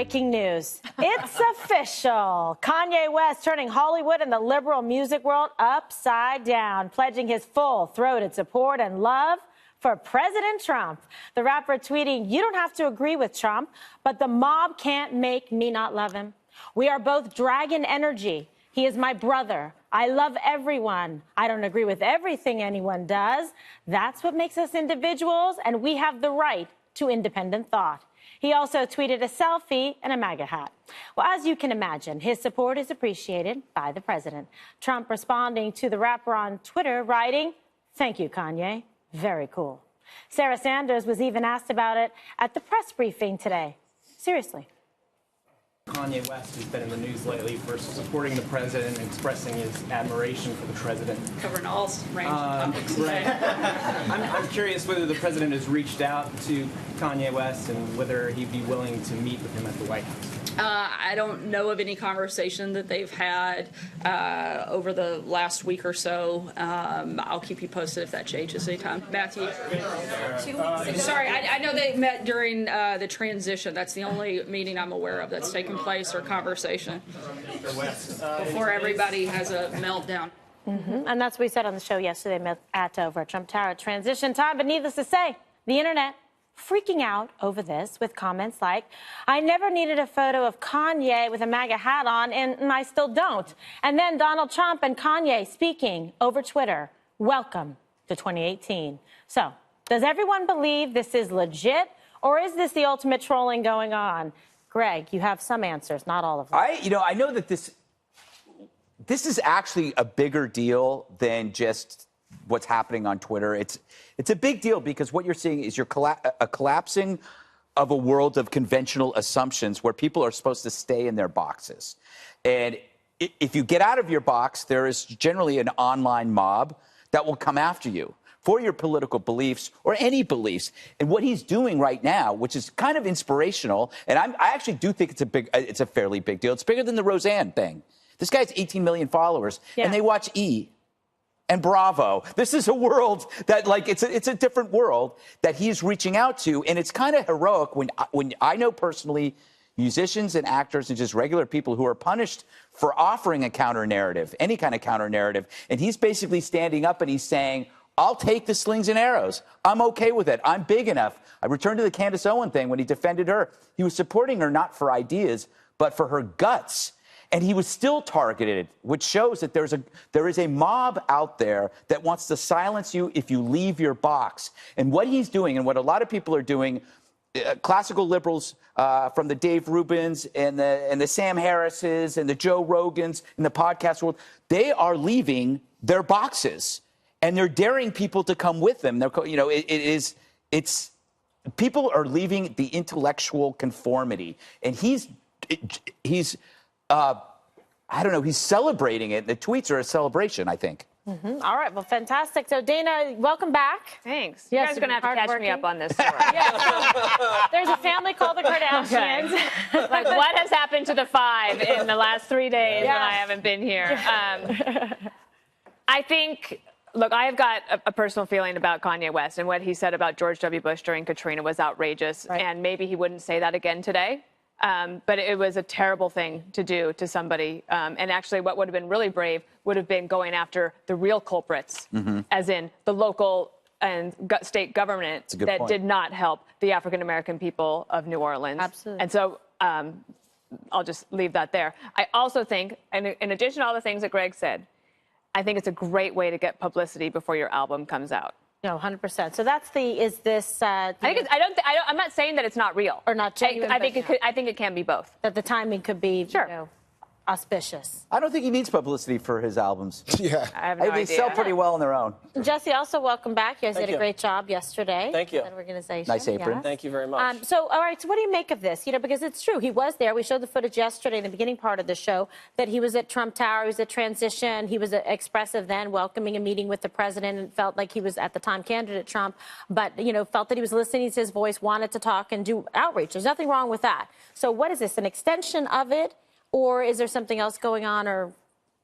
Breaking news. It's official. Kanye West turning Hollywood and the liberal music world upside down, pledging his full-throated support and love for President Trump. The rapper tweeting, "You don't have to agree with Trump, but the mob can't make me not love him. We are both dragon energy. He is my brother. I love everyone. I don't agree with everything anyone does. That's what makes us individuals, and we have the right to independent thought." He also tweeted a selfie and a MAGA hat. Well, as you can imagine, his support is appreciated by the president. Trump responding to the rapper on Twitter, writing, "Thank you, Kanye. Very cool." Sarah Sanders was even asked about it at the press briefing today. Seriously. Kanye West has been in the news lately for supporting the president and expressing his admiration for the president. Covering all range of topics today. I'm curious whether the president has reached out to Kanye West and whether he'd be willing to meet with him at the White House. I don't know of any conversation that they've had over the last week or so. I'll keep you posted if that changes anytime. Matthew? 2 weeks ago. Sorry, I know they met during the transition. That's the only meeting I'm aware of that's taken place or conversation before everybody has a meltdown. And that's what we said on the show yesterday at over Trump Tower. Transition time, but needless to say, the internet freaking out over this with comments like, "I never needed a photo of Kanye with a MAGA hat on, and I still don't." And then Donald Trump and Kanye speaking over Twitter, "Welcome to 2018. So, does everyone believe this is legit, or is this the ultimate trolling going on? Greg, you have some answers, not all of them. I know that this is actually a bigger deal than just what's happening on Twitter. It's a big deal because what you're seeing is a collapsing of a world of conventional assumptions where people are supposed to stay in their boxes. And if you get out of your box, there is generally an online mob that will come after you for your political beliefs or any beliefs. And what he's doing right now, which is kind of inspirational, and I actually do think it's a fairly big deal. It's bigger than the Roseanne thing. This guy has 18 million followers, and they watch E! And Bravo. This is a world that, it's a different world that he's reaching out to, and it's kind of heroic when I know personally musicians and actors and just regular people who are punished for offering a counter-narrative, any kind of counter-narrative, and he's basically standing up and he's saying, "I'll take the slings and arrows. I'm okay with it. I'm big enough." I returned to the Candace Owen thing when he defended her. He was supporting her not for ideas, but for her guts. And he was still targeted, which shows that there is a mob out there that wants to silence you if you leave your box. And what he's doing, and what a lot of people are doing, classical liberals from the Dave Rubins and the Sam Harrises and the Joe Rogans and the podcast world, they are leaving their boxes, and they're daring people to come with them. People are leaving the intellectual conformity, and he's I don't know, he's celebrating it. The tweets are a celebration, I think. All right, well, fantastic. So, Dana, welcome back. Thanks. Yes, you guys are going to have to catch me up on this story. There's a family called the Kardashians. Like, what has happened to the five in the last 3 days when I haven't been here? I think, look, I have got a personal feeling about Kanye West, and what he said about George W. Bush during Katrina was outrageous, and maybe he wouldn't say that again today. But it was a terrible thing to do to somebody. And actually, what would have been really brave would have been going after the real culprits, as in the local and state government that did not help the African-American people of New Orleans. Absolutely. And so I'll just leave that there. I also think, and in addition to all the things that Greg said, I think it's a great way to get publicity before your album comes out. No, 100%. So that's I'm not saying that it's not real or not genuine. I think it can be both. That the timing could be auspicious. I don't think he needs publicity for his albums. I have no idea. They sell pretty well on their own. Jesse, also welcome back. You guys did a great job yesterday. Thank you. That organization. Nice apron. Yes. Thank you very much. So, all right, so what do you make of this? Because it's true. He was there. We showed the footage yesterday in the beginning part of the show that he was at Trump Tower. He was at transition. He was expressive then, welcoming a meeting with the president, and felt like he was, at the time, candidate Trump, but, felt that he was listening to his voice, wanted to talk and do outreach. There's nothing wrong with that. So what is this, an extension of it, or is there something else going on, or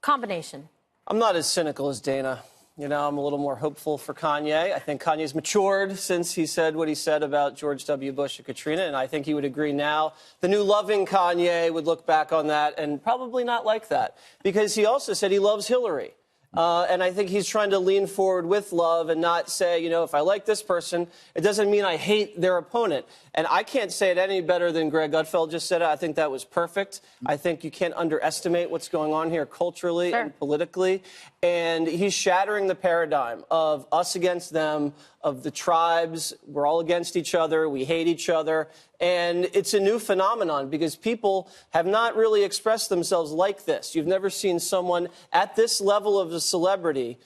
combination? I'm not as cynical as Dana. You know, I'm a little more hopeful for Kanye. I think Kanye's matured since he said what he said about George W. Bush and Katrina, and I think he would agree now. The new loving Kanye would look back on that and probably not like that, because he also said he loves Hillary. And I think he's trying to lean forward with love and not say, you know, if I like this person, it doesn't mean I hate their opponent. And I can't say it any better than Greg Gutfeld just said it. I think that was perfect. I think you can't underestimate what's going on here culturally and politically. And he's shattering the paradigm of us against them, of the tribes. We're all against each other. We hate each other. And it's a new phenomenon because people have not really expressed themselves like this. You've never seen someone at this level of a celebrity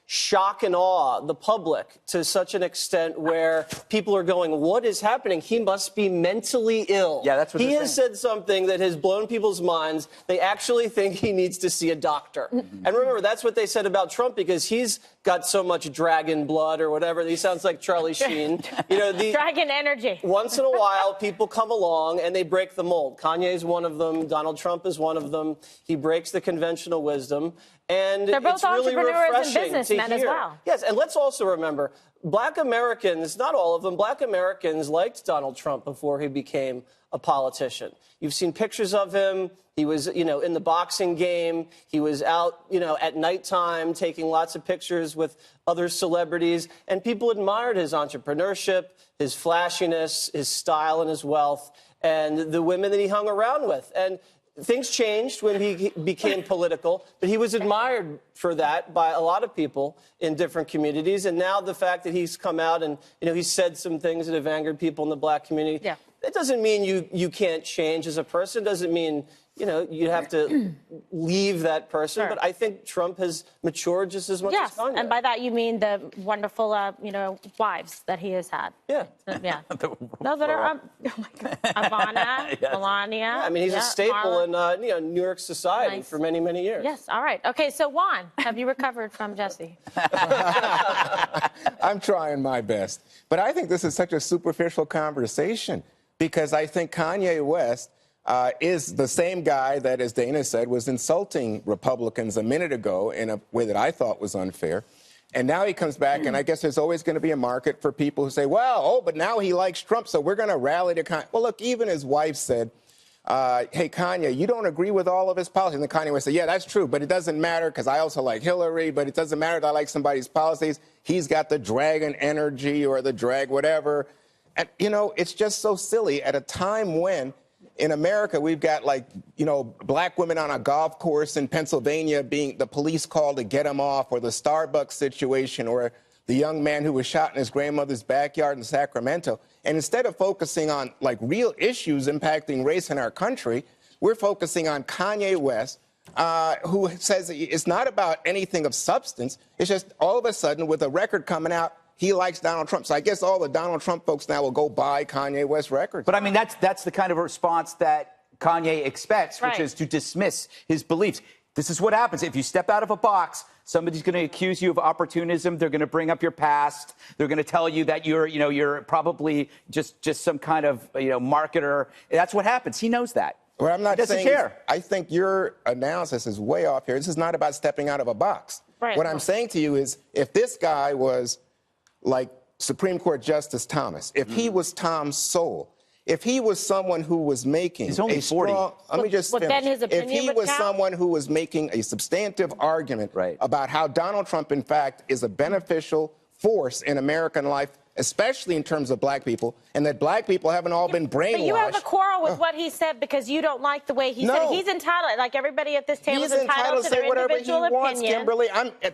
shock and awe the public to such an extent where people are going, what is happening? He must be mentally ill. Yeah, that's what he has said something that has blown people's minds. They actually think he needs to see a doctor. And remember, that's what they said about Trump because he's got so much dragon blood or whatever. He sounds like Charlie Sheen. You know, the dragon energy. Once in a while, people come along and they break the mold. Kanye's one of them. Donald Trump is one of them. He breaks the conventional wisdom. And they're both it's really entrepreneurs and refreshing businessmen to hear. as well. Yes, and let's also remember, black Americans, not all of them, black Americans liked Donald Trump before he became a politician. You've seen pictures of him. He was, you know, in the boxing game. He was out, you know, at nighttime taking lots of pictures with other celebrities. And people admired his entrepreneurship, his flashiness, his style and his wealth, and the women that he hung around with. And things changed when he became political, but he was admired for that by a lot of people in different communities. And now the fact that he's come out and, you know, he's said some things that have angered people in the black community. Yeah. That doesn't mean you can't change as a person. Doesn't mean, you know, you have to leave that person. Sure. But I think Trump has matured just as much as Kanye. And by that you mean the wonderful, you know, wives that he has had. Yeah. Yeah. No, that are, oh my God, Ivana, Melania. Yeah, I mean, he's a staple in, you know, New York society for many, many years. Yes. All right. Okay. So Juan, have you recovered from Jesse? I'm trying my best. But I think this is such a superficial conversation because I think Kanye West is the same guy that, as Dana said, was insulting Republicans a minute ago in a way that I thought was unfair. And now he comes back, and I guess there's always going to be a market for people who say, well, oh, but now he likes Trump, so we're going to rally to Kanye. Well, look, even his wife said, hey, Kanye, you don't agree with all of his policies. And then Kanye West said, yeah, that's true, but it doesn't matter because I also like Hillary, but it doesn't matter that I like somebody's policies. He's got the dragon energy or the drag whatever. And, you know, it's just so silly at a time when in America, we've got, like, you know, black women on a golf course in Pennsylvania being the police called to get them off, or the Starbucks situation, or the young man who was shot in his grandmother's backyard in Sacramento. And instead of focusing on, like, real issues impacting race in our country, we're focusing on Kanye West, who says it's not about anything of substance. It's just all of a sudden, with a record coming out, he likes Donald Trump. So I guess all the Donald Trump folks now will go buy Kanye West records. But I mean, that's the kind of response that Kanye expects, which is to dismiss his beliefs. This is what happens. If you step out of a box, somebody's going to accuse you of opportunism. They're going to bring up your past. They're going to tell you that you're probably just some kind of, marketer. That's what happens. He knows that. What I'm not saying care. I think your analysis is way off here. This is not about stepping out of a box. Right. What I'm saying to you is, if this guy was like Supreme Court Justice Thomas, if he was Tom Sowell, if he was someone who was making He's only 40. Let me just finish. Then his If opinion he would was count? someone who was making a substantive argument about how Donald Trump, in fact, is a beneficial force in American life, especially in terms of black people, and that black people haven't all been brainwashed. But you have a quarrel with what he said because you don't like the way he said it. He's entitled, like everybody at this table, He's is entitled to say their whatever he individual wants, opinion. Kimberly.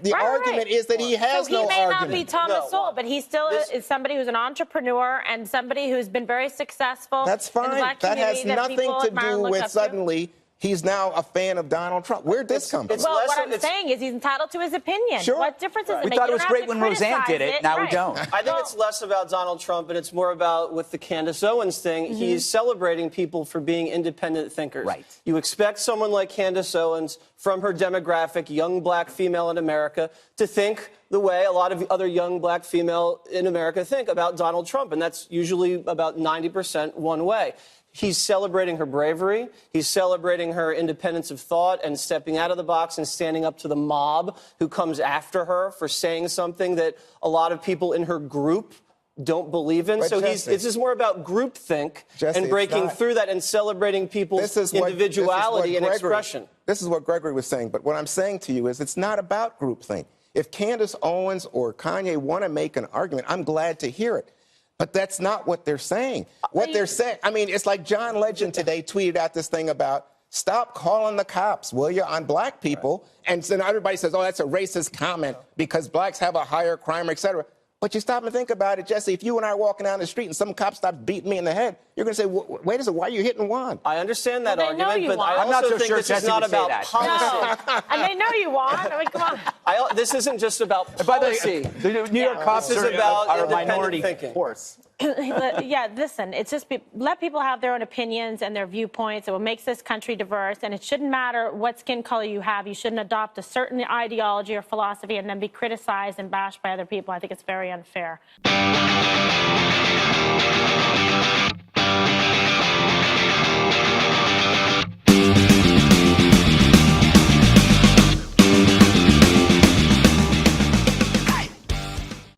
The argument is that he has no argument. So he may not be Thomas Sowell, but he still is somebody who's an entrepreneur and somebody who's been very successful. That's in the fine. black That has community nothing people to admire and do look with up to. suddenly he's now a fan of Donald Trump. Where'd this come from? Well, what I'm saying is he's entitled to his opinion. Sure. What difference does it make? We thought it You was don't great have to when Roseanne did criticize it. Now we don't. I think it's less about Donald Trump, and it's more about with the Candace Owens thing. He's celebrating people for being independent thinkers. Right. You expect someone like Candace Owens, from her demographic, young black female in America, to think the way a lot of other young black female in America think about Donald Trump, and that's usually about 90% one way. He's celebrating her bravery. He's celebrating her independence of thought and stepping out of the box and standing up to the mob who comes after her for saying something that a lot of people in her group don't believe in. But So Jesse, it's just more about groupthink Jesse, and it's breaking not. through that and celebrating people's individuality and expression. This is what Gregory was saying. But what I'm saying to you is it's not about groupthink. If Candace Owens or Kanye want to make an argument, I'm glad to hear it. But that's not what they're saying. What they're saying, I mean, it's like John Legend today tweeted out this thing about stop calling the cops, will you, on black people. And then everybody says, oh, that's a racist comment because blacks have a higher crime rate, et cetera. But you stop and think about it, Jesse. If you and I are walking down the street and some cop stops beating me in the head, you're going to say, wait a second, why are you hitting Juan? I understand that Well, they know argument, you but want. I I'm not also so think sure this Jesse is not would say about that. policy. No. And they know you want. I mean, come on. This isn't just about By the policy. way, the New York cops This is are about a independent minority thinking. force. Yeah, listen, it's just let people have their own opinions and their viewpoints. It what makes this country diverse, and it shouldn't matter what skin color you have. You shouldn't adopt a certain ideology or philosophy and then be criticized and bashed by other people. I think it's very unfair.